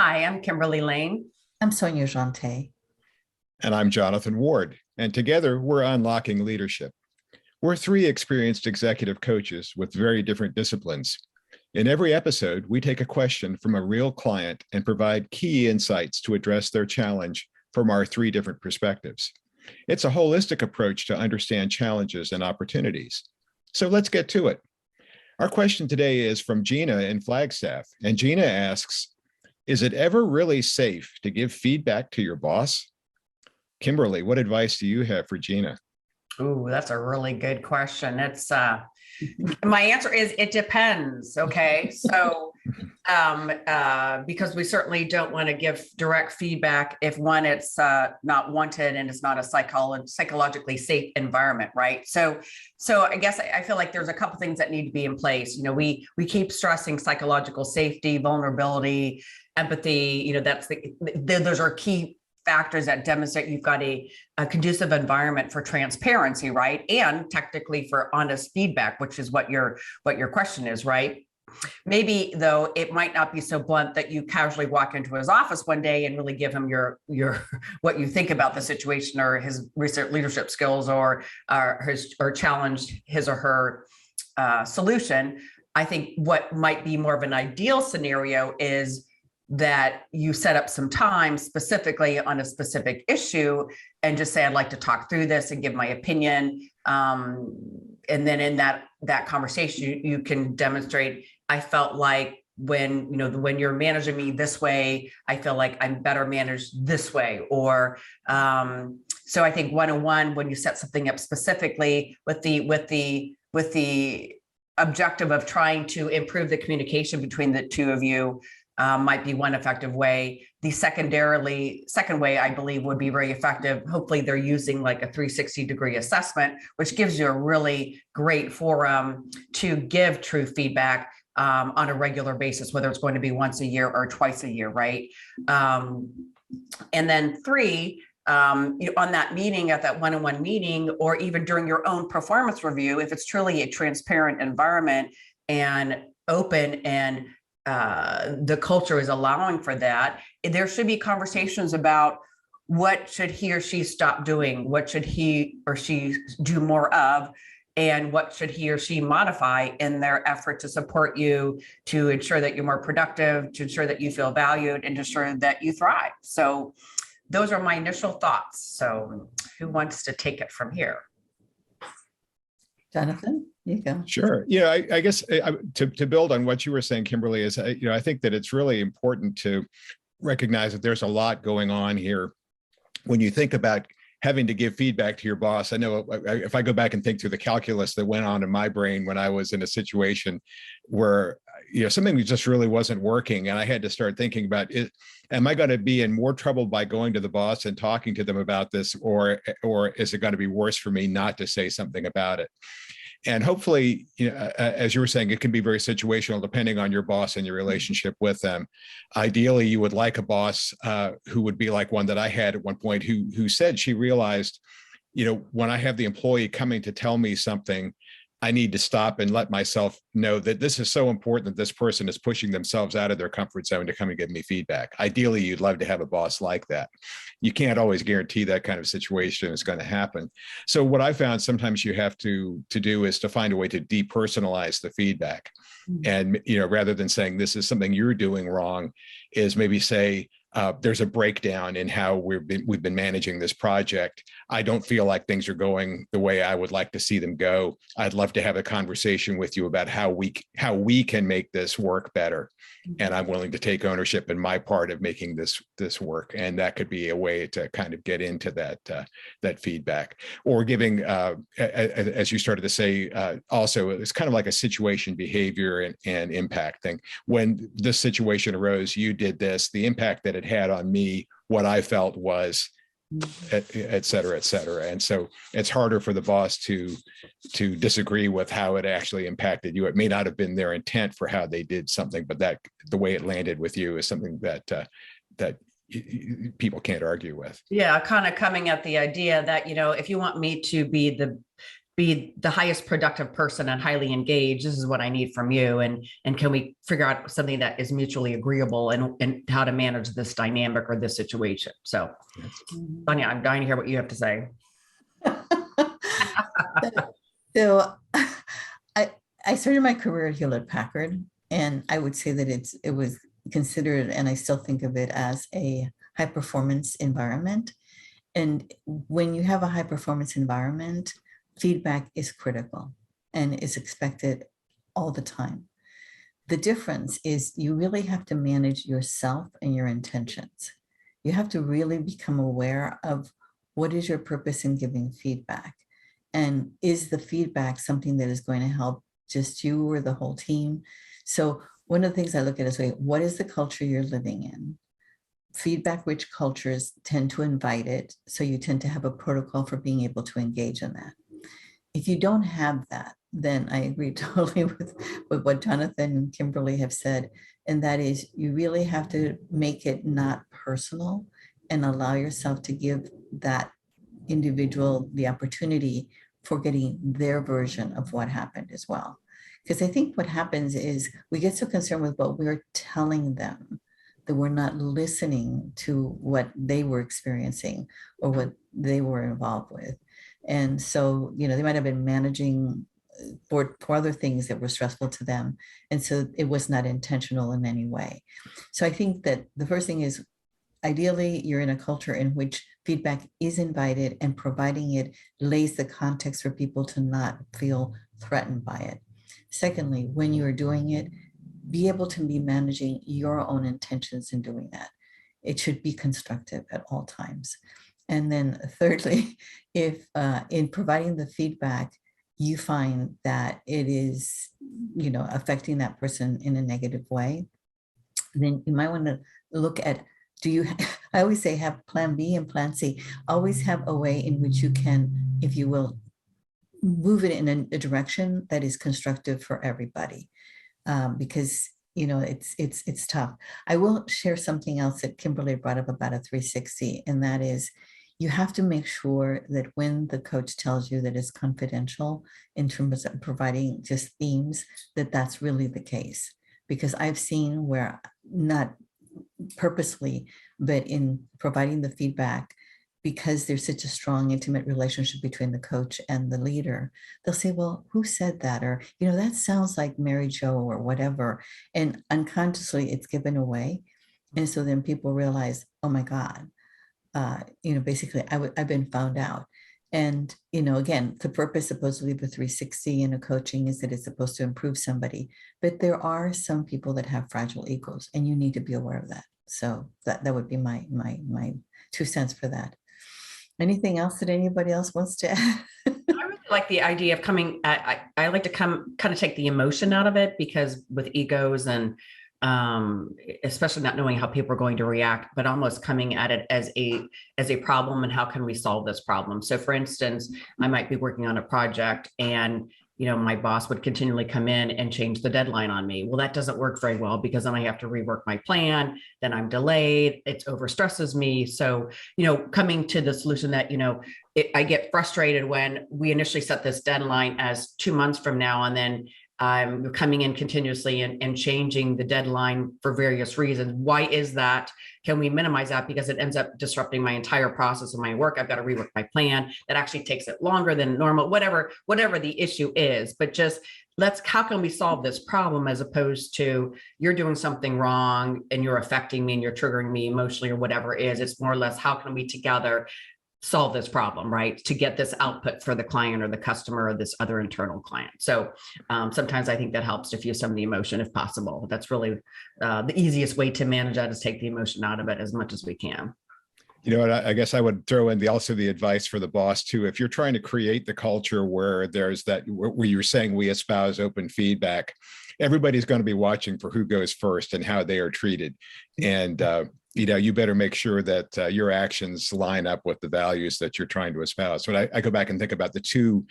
Hi, I'm Kimberly Lane. I'm Sonia Jante. And I'm Jonathan Ward. And together we're unlocking leadership. We're three experienced executive coaches with very different disciplines. In every episode, we take a question from a real client and provide key insights to address their challenge from our three different perspectives. It's a holistic approach to understand challenges and opportunities. So let's get to it. Our question today is from Gina in Flagstaff. And Gina asks, is it ever really safe to give feedback to your boss? Kimberly, what advice do you have for Gina? Ooh, that's a really good question. It's my answer is it depends. Okay. So because we certainly don't want to give direct feedback if one, it's not wanted and it's not a psychologically safe environment, right? So I guess I feel like there's a couple things that need to be in place. You know, we keep stressing psychological safety, vulnerability, empathy. You know, those are key factors that demonstrate you've got a conducive environment for transparency, right? And technically for honest feedback, which is what your question is, right? Maybe though, it might not be so blunt that you casually walk into his office one day and really give him your what you think about the situation or his recent leadership skills or challenge his or her solution. I think what might be more of an ideal scenario is that you set up some time specifically on a specific issue and just say, I'd like to talk through this and give my opinion. And then in that conversation, you can demonstrate, I felt like when you're managing me this way, I feel like I'm better managed this way. Or so I think one-on-one, when you set something up specifically with the objective of trying to improve the communication between the two of you, might be one effective way. The second way I believe would be very effective. Hopefully they're using like a 360-degree assessment, which gives you a really great forum to give true feedback on a regular basis, whether it's going to be once a year or twice a year, right? And then three, on that meeting, at that one-on-one meeting, or even during your own performance review, if it's truly a transparent environment and open and the culture is allowing for that, there should be conversations about what should he or she stop doing, what should he or she do more of, and what should he or she modify in their effort to support you, to ensure that you're more productive, to ensure that you feel valued, and to ensure that you thrive. So those are my initial thoughts. So who wants to take it from here? Jonathan, you go. Sure. Yeah, I guess to build on what you were saying, Kimberly, is I think that it's really important to recognize that there's a lot going on here. When you think about having to give feedback to your boss, I know if I go back and think through the calculus that went on in my brain when I was in a situation where something just really wasn't working, and I had to start thinking about it. Am I going to be in more trouble by going to the boss and talking to them about this, or is it going to be worse for me not to say something about it? And hopefully, as you were saying, it can be very situational depending on your boss and your relationship with them. Ideally, you would like a boss who would be like one that I had at one point who said she realized, when I have the employee coming to tell me something, I need to stop and let myself know that this is so important that this person is pushing themselves out of their comfort zone to come and give me feedback. Ideally, you'd love to have a boss like that. You can't always guarantee that kind of situation is going to happen. So what I found sometimes you have to do is to find a way to depersonalize the feedback. And, rather than saying this is something you're doing wrong, is maybe say, there's a breakdown in how we've been managing this project. I don't feel like things are going the way I would like to see them go. I'd love to have a conversation with you about how we can make this work better. And I'm willing to take ownership in my part of making this work. And that could be a way to kind of get into that feedback, or giving, as you started to say, also, it's kind of like a situation, behavior, and impact thing. When this situation arose, you did this, the impact that it had on me, what I felt was, et cetera, et cetera. And so it's harder for the boss to disagree with how it actually impacted you. It may not have been their intent for how they did something, but that the way it landed with you is something that people can't argue with. Yeah, kind of coming at the idea that, if you want me to be be the highest productive person and highly engaged. This is what I need from you. And can we figure out something that is mutually agreeable and how to manage this dynamic or this situation? So Sonia, I'm dying to hear what you have to say. So I started my career at Hewlett Packard, and I would say that it was considered, and I still think of it as a high performance environment. And when you have a high performance environment, feedback is critical and is expected all the time. The difference is you really have to manage yourself and your intentions. You have to really become aware of what is your purpose in giving feedback. And is the feedback something that is going to help just you or the whole team? So one of the things I look at is, what is the culture you're living in? Feedback-rich cultures tend to invite it. So you tend to have a protocol for being able to engage in that. If you don't have that, then I agree totally with what Jonathan and Kimberly have said. And that is, you really have to make it not personal and allow yourself to give that individual the opportunity for getting their version of what happened as well. Because I think what happens is we get so concerned with what we're telling them that we're not listening to what they were experiencing or what they were involved with. And so, they might have been managing for other things that were stressful to them. And so it was not intentional in any way. So I think that the first thing is, ideally, you're in a culture in which feedback is invited, and providing it lays the context for people to not feel threatened by it. Secondly, when you're doing it, be able to be managing your own intentions in doing that. It should be constructive at all times. And then thirdly, if in providing the feedback, you find that it is, affecting that person in a negative way, then you might want to look at, I always say have plan B and plan C. Always have a way in which you can, if you will, move it in a direction that is constructive for everybody. Because it's tough. I will share something else that Kimberly brought up about a 360, and that is, you have to make sure that when the coach tells you that it's confidential in terms of providing just themes, that's really the case. Because I've seen where, not purposely, but in providing the feedback, because there's such a strong, intimate relationship between the coach and the leader, they'll say, well, who said that? Or, that sounds like Mary Jo or whatever. And unconsciously it's given away. And so then people realize, oh my God, basically I've been found out. And, again, the purpose supposedly of the 360 in a coaching is that it's supposed to improve somebody. But there are some people that have fragile egos, and you need to be aware of that. So that would be my 2 cents for that. Anything else that anybody else wants to add? I really like the idea of coming. I like to kind of take the emotion out of it, because with egos and especially not knowing how people are going to react, but almost coming at it as a problem, and how can we solve this problem? So for instance, I might be working on a project, and my boss would continually come in and change the deadline on me. Well, that doesn't work very well, because then I have to rework my plan. Then I'm delayed. It overstresses me. So, coming to the solution that, I get frustrated when we initially set this deadline as 2 months from now, and then I'm coming in continuously and changing the deadline for various reasons. Why is that? Can we minimize that? Because it ends up disrupting my entire process of my work. I've got to rework my plan. That actually takes it longer than normal, whatever the issue is. But just how can we solve this problem, as opposed to you're doing something wrong and you're affecting me and you're triggering me emotionally or whatever it is. It's more or less, how can we together solve this problem, right? To get this output for the client or the customer or this other internal client. So sometimes I think that helps diffuse some of the emotion if possible. That's really the easiest way to manage that, is take the emotion out of it as much as we can. What, I guess I would throw in also the advice for the boss too. If you're trying to create the culture where there's where you're saying we espouse open feedback, everybody's going to be watching for who goes first and how they are treated. And you better make sure that your actions line up with the values that you're trying to espouse. When I go back and think about the 2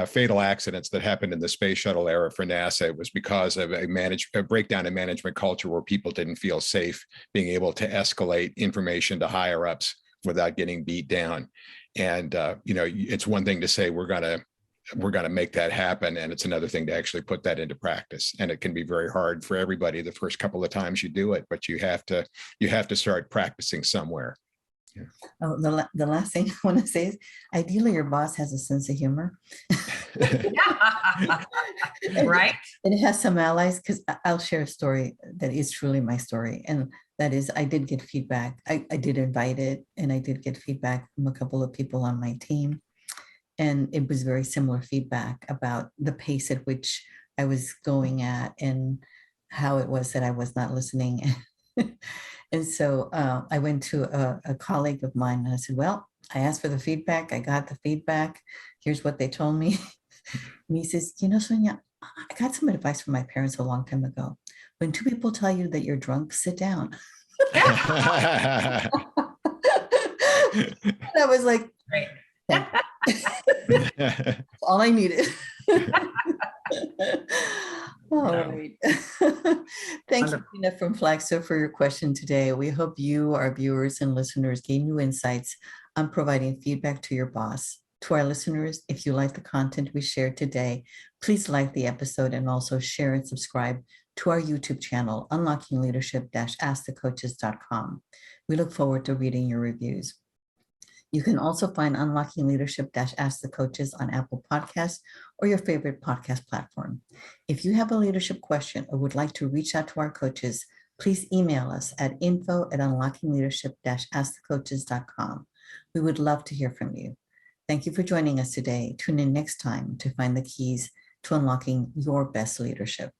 fatal accidents that happened in the space shuttle era for NASA, it was because of a breakdown in management culture, where people didn't feel safe being able to escalate information to higher ups without getting beat down. And, it's one thing to say we're going to we're going to make that happen. And it's another thing to actually put that into practice. And it can be very hard for everybody the first couple of times you do it, but you have to start practicing somewhere. Yeah. Oh, the last thing I want to say is ideally your boss has a sense of humor. Right. And it has some allies, because I'll share a story that is truly my story. And that is, I did get feedback. I did invite it, and I did get feedback from a couple of people on my team. And it was very similar feedback about the pace at which I was going at and how it was that I was not listening. And so I went to a colleague of mine and I said, well, I asked for the feedback. I got the feedback. Here's what they told me. And he says, Sonia, I got some advice from my parents a long time ago. When two people tell you that you're drunk, sit down. I was like, all I needed. All right. Thank you, Gina from Flagstaff, for your question today. We hope you, our viewers and listeners, gain new insights on providing feedback to your boss. To our listeners, if you like the content we shared today, please like the episode and also share and subscribe to our YouTube channel, unlockingleadership-askthecoaches.com. We look forward to reading your reviews. You can also find Unlocking Leadership-Ask the Coaches on Apple Podcasts or your favorite podcast platform. If you have a leadership question or would like to reach out to our coaches, please email us at info@unlockingleadership-askthecoaches.com. We would love to hear from you. Thank you for joining us today. Tune in next time to find the keys to unlocking your best leadership.